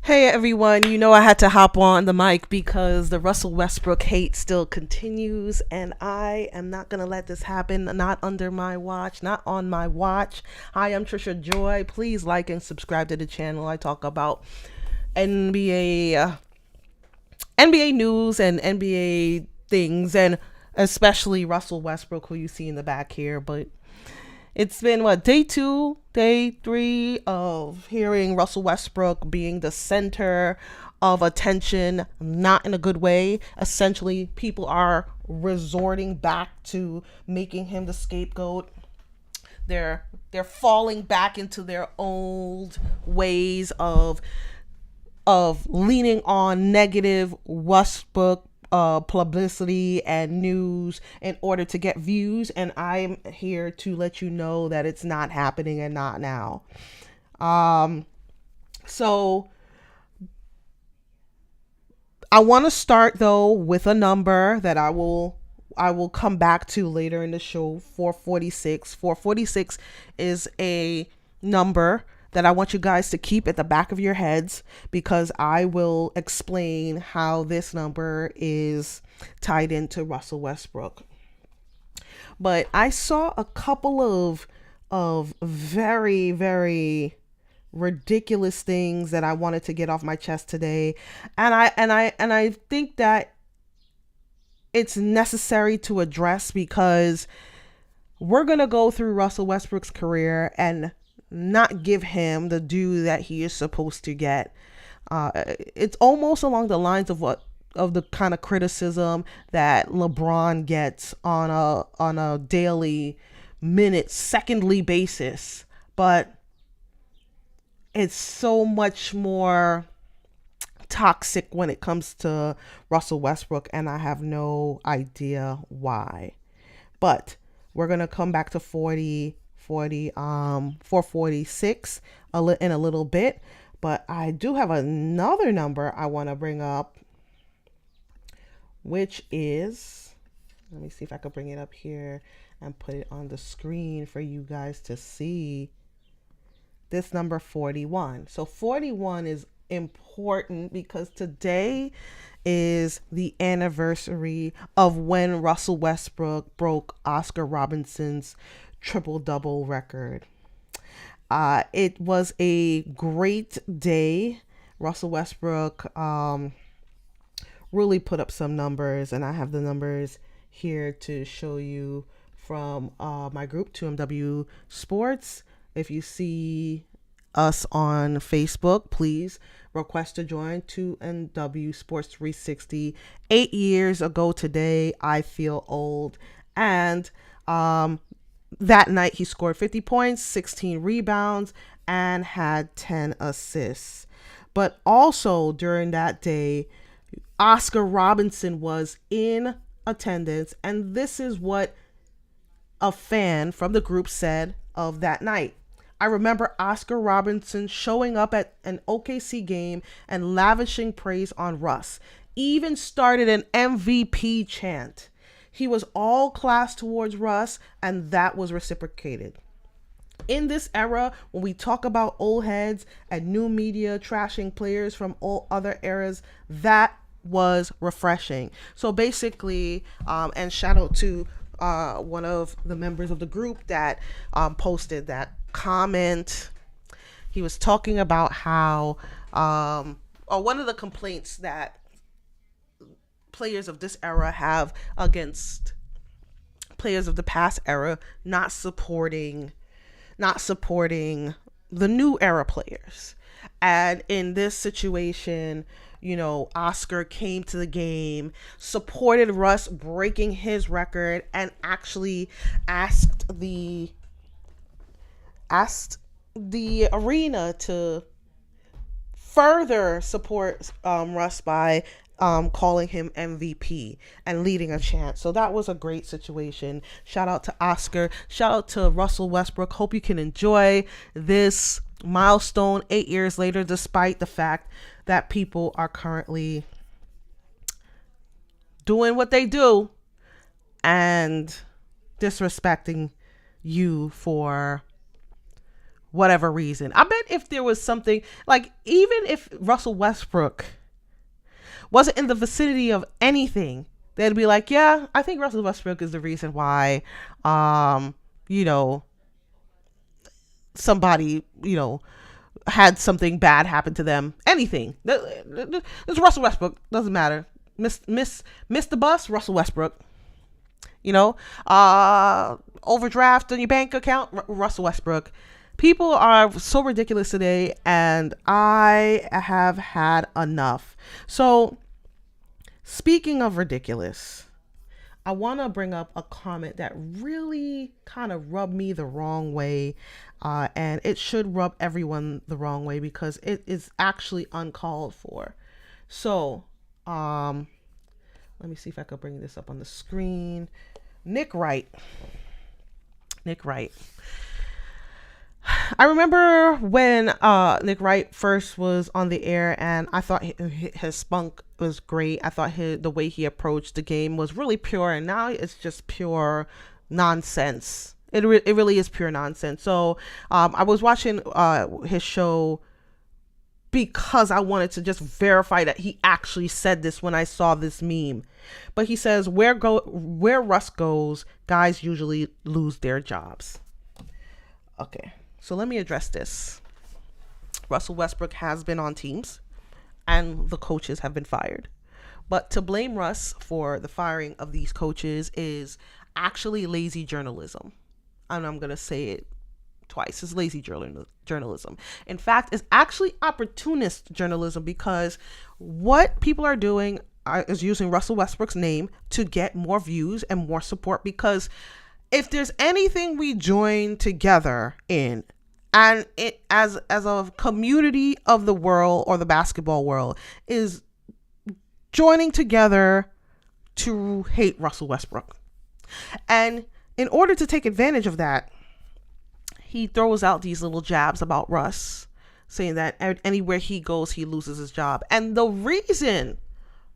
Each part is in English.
Hey everyone, I had to hop on the mic because the Russell Westbrook hate still continues, and I am not going to let this happen. Not under my watch, not on my watch. Hi, I'm Trisha Joy. Please like and subscribe to the channel. I talk about NBA, NBA news and NBA things, and especially Russell Westbrook, who you see in the back here. But it's been what, day two, day three of hearing Russell Westbrook being the center of attention, not in a good way. Essentially, people are resorting back to making him the scapegoat. They're falling back into their old ways of leaning on negative Westbrook publicity and news in order to get views, and I'm here to let you know that it's not happening and not now. So I want to start though with a number that I will come back to later in the show. 446. 446 is a number that I want you guys to keep at the back of your heads, because I will explain how this number is tied into Russell Westbrook. But I saw a couple of very, very ridiculous things that I wanted to get off my chest today. And I think that it's necessary to address, because we're going to go through Russell Westbrook's career and not give him the due that he is supposed to get. It's almost along the lines of the kind of criticism that LeBron gets on a daily, minute, secondly basis, but it's so much more toxic when it comes to Russell Westbrook, and I have no idea why. But we're gonna come back to 446 in a little bit. But I do have another number I want to bring up, which is, let me see if I can bring it up here and put it on the screen for you guys to see. This number 41. So 41 is important because today is the anniversary of when Russell Westbrook broke Oscar Robinson's triple double record. It was a great day. Russell Westbrook really put up some numbers, and I have the numbers here to show you from my group, 2MW Sports. If you see us on Facebook, please request to join 2MW Sports 360. 8 years ago today, I feel old. And that night, he scored 50 points, 16 rebounds, and had 10 assists. But also during that day, Oscar Robinson was in attendance, and this is what a fan from the group said of that night. I remember Oscar Robinson showing up at an OKC game and lavishing praise on Russ. Even started an MVP chant. He was all class towards Russ, and that was reciprocated. In this era, when we talk about old heads and new media trashing players from all other eras, that was refreshing. So basically, and shout out to one of the members of the group that posted that comment. He was talking about how, or one of the complaints that players of this era have against players of the past era, not supporting the new era players. And in this situation, Oscar came to the game, supported Russ breaking his record, and actually asked the arena to further support Russ by calling him MVP and leading a chant. So that was a great situation. Shout out to Oscar. Shout out to Russell Westbrook. Hope you can enjoy this milestone 8 years later, despite the fact that people are currently doing what they do and disrespecting you for whatever reason. I bet if there was something like, even if Russell Westbrook wasn't in the vicinity of anything, they'd be like, yeah, I think Russell Westbrook is the reason why, you know, somebody, had something bad happen to them. Anything. It's Russell Westbrook. Doesn't matter. Miss the bus, Russell Westbrook. Overdraft on your bank account, Russell Westbrook. People are so ridiculous today, and I have had enough. So, speaking of ridiculous, I want to bring up a comment that really kind of rubbed me the wrong way, and it should rub everyone the wrong way because it is actually uncalled for. So, let me see if I could bring this up on the screen. Nick Wright. I remember when Nick Wright first was on the air, and I thought his spunk was great. I thought the way he approached the game was really pure, and now it's just pure nonsense. It really is pure nonsense. So I was watching his show because I wanted to just verify that he actually said this when I saw this meme. But he says, where Russ goes, guys usually lose their jobs. Okay, so let me address this. Russell Westbrook has been on teams and the coaches have been fired. But to blame Russ for the firing of these coaches is actually lazy journalism. And I'm going to say it twice. It's lazy journalism. In fact, it's actually opportunist journalism, because what people are doing is using Russell Westbrook's name to get more views and more support, because if there's anything we join together in, and it as a community of the world, or the basketball world, is joining together to hate Russell Westbrook. And in order to take advantage of that, he throws out these little jabs about Russ, saying that anywhere he goes, he loses his job. And the reason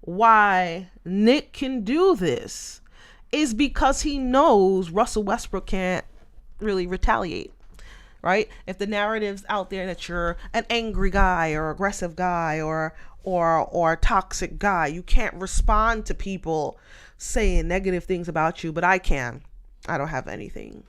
why Nick can do this is because he knows Russell Westbrook can't really retaliate, right? If the narrative's out there that you're an angry guy or aggressive guy or a toxic guy, you can't respond to people saying negative things about you, but I can. I don't have anything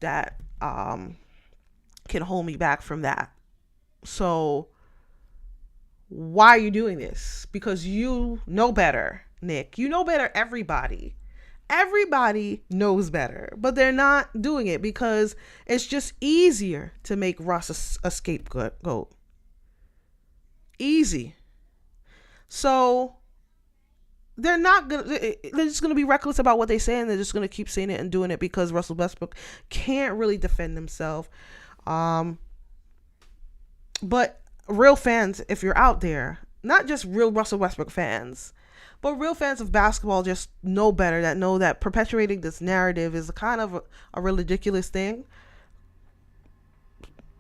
that can hold me back from that. So why are you doing this? Because you know better, Nick. You know better. Everybody knows better, but they're not doing it because it's just easier to make Russ a scapegoat. Easy. So they're just gonna be reckless about what they say, and they're just gonna keep saying it and doing it because Russell Westbrook can't really defend himself. But real fans, if you're out there, not just real Russell Westbrook fans, but real fans of basketball, just know better, that know that perpetuating this narrative is kind of a real ridiculous thing.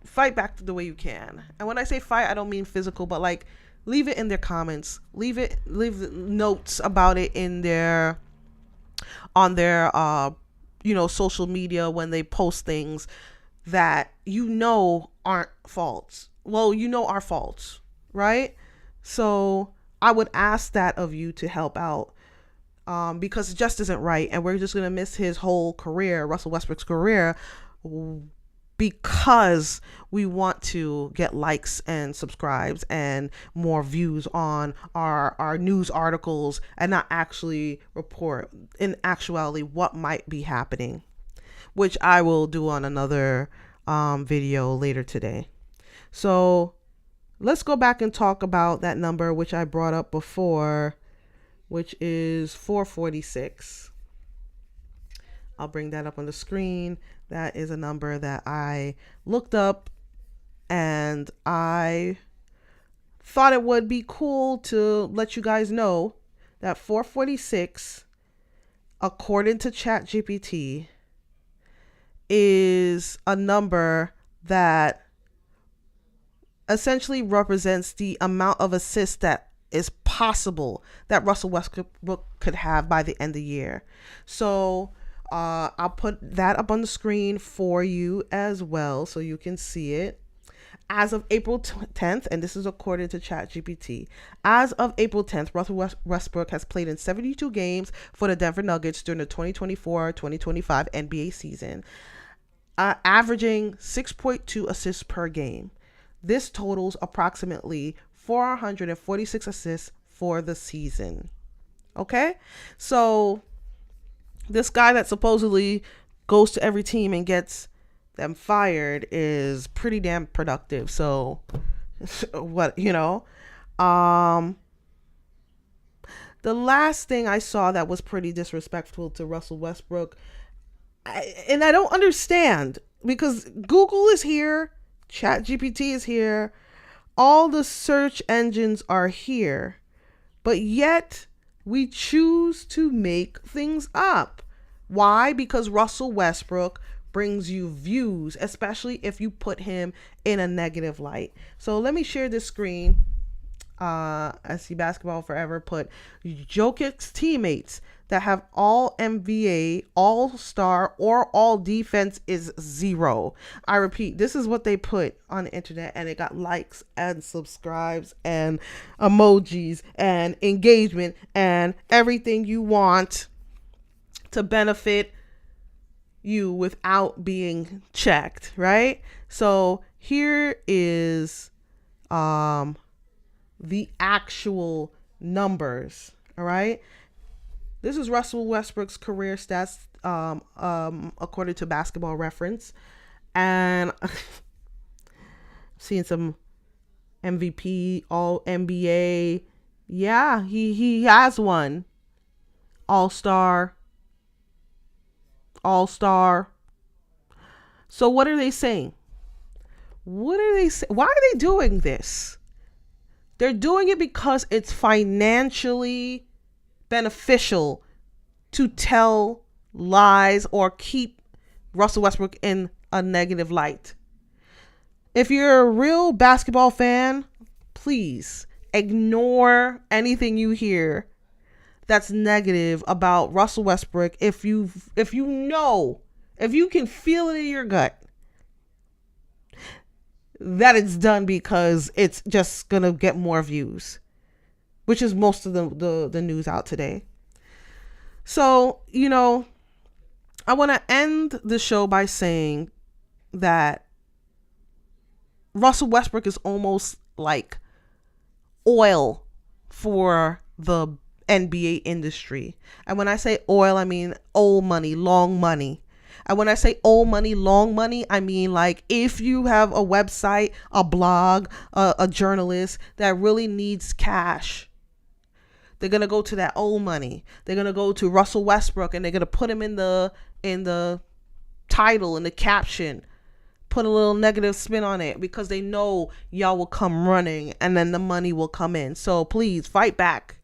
Fight back the way you can. And when I say fight, I don't mean physical, but like, leave it in their comments. Leave notes about it on their social media when they post things that aren't faults. Well, are faults, right? So I would ask that of you to help out, because it just isn't right, and we're just gonna miss his whole career, Russell Westbrook's career, because we want to get likes and subscribes and more views on our news articles, and not actually report in actuality what might be happening, which I will do on another video later today. So let's go back and talk about that number which I brought up before, which is 446. I'll bring that up on the screen. That is a number that I looked up, and I thought it would be cool to let you guys know that 446, according to ChatGPT, is a number that essentially represents the amount of assists that is possible that Russell Westbrook could have by the end of the year. So I'll put that up on the screen for you as well so you can see it. As of April 10th, and this is according to ChatGPT, as of April 10th, Russell Westbrook has played in 72 games for the Denver Nuggets during the 2024-2025 NBA season, averaging 6.2 assists per game. This totals approximately 446 assists for the season. Okay? So this guy that supposedly goes to every team and gets them fired is pretty damn productive. So what, the last thing I saw that was pretty disrespectful to Russell Westbrook, and I don't understand, because Google is here, ChatGPT is here, all the search engines are here, but yet we choose to make things up. Why? Because Russell Westbrook brings you views, especially if you put him in a negative light. So let me share this screen. I see Basketball Forever put Jokic's teammates that have all NBA, all star, or all defense is 0. I repeat, this is what they put on the internet, and it got likes and subscribes and emojis and engagement and everything you want to benefit you without being checked, right? So here is the actual numbers. All right, this is Russell Westbrook's career stats according to Basketball Reference, and seeing some MVP, all NBA. Yeah, he has one. All-star. So what are they saying? Why are they doing this? They're doing it because it's financially beneficial to tell lies or keep Russell Westbrook in a negative light. If you're a real basketball fan, please ignore anything you hear that's negative about Russell Westbrook. If you can feel it in your gut that it's done because it's just gonna get more views, which is most of the news out today. So, I want to end the show by saying that Russell Westbrook is almost like oil for the NBA industry. And when I say oil, I mean old money, long money. And when I say old money, long money, I mean like if you have a website, a blog, a journalist that really needs cash, they're going to go to that old money. They're going to go to Russell Westbrook, and they're going to put him in the title, in the caption, put a little negative spin on it, because they know y'all will come running and then the money will come in. So please fight back,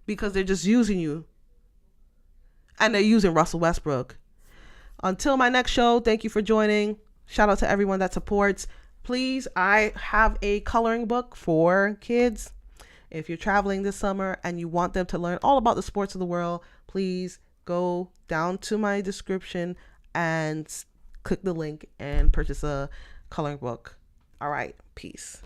because they're just using you, and they're using Russell Westbrook. Until my next show, thank you for joining. Shout out to everyone that supports. Please, I have a coloring book for kids. If you're traveling this summer and you want them to learn all about the sports of the world, please go down to my description and click the link and purchase a coloring book. All right, peace.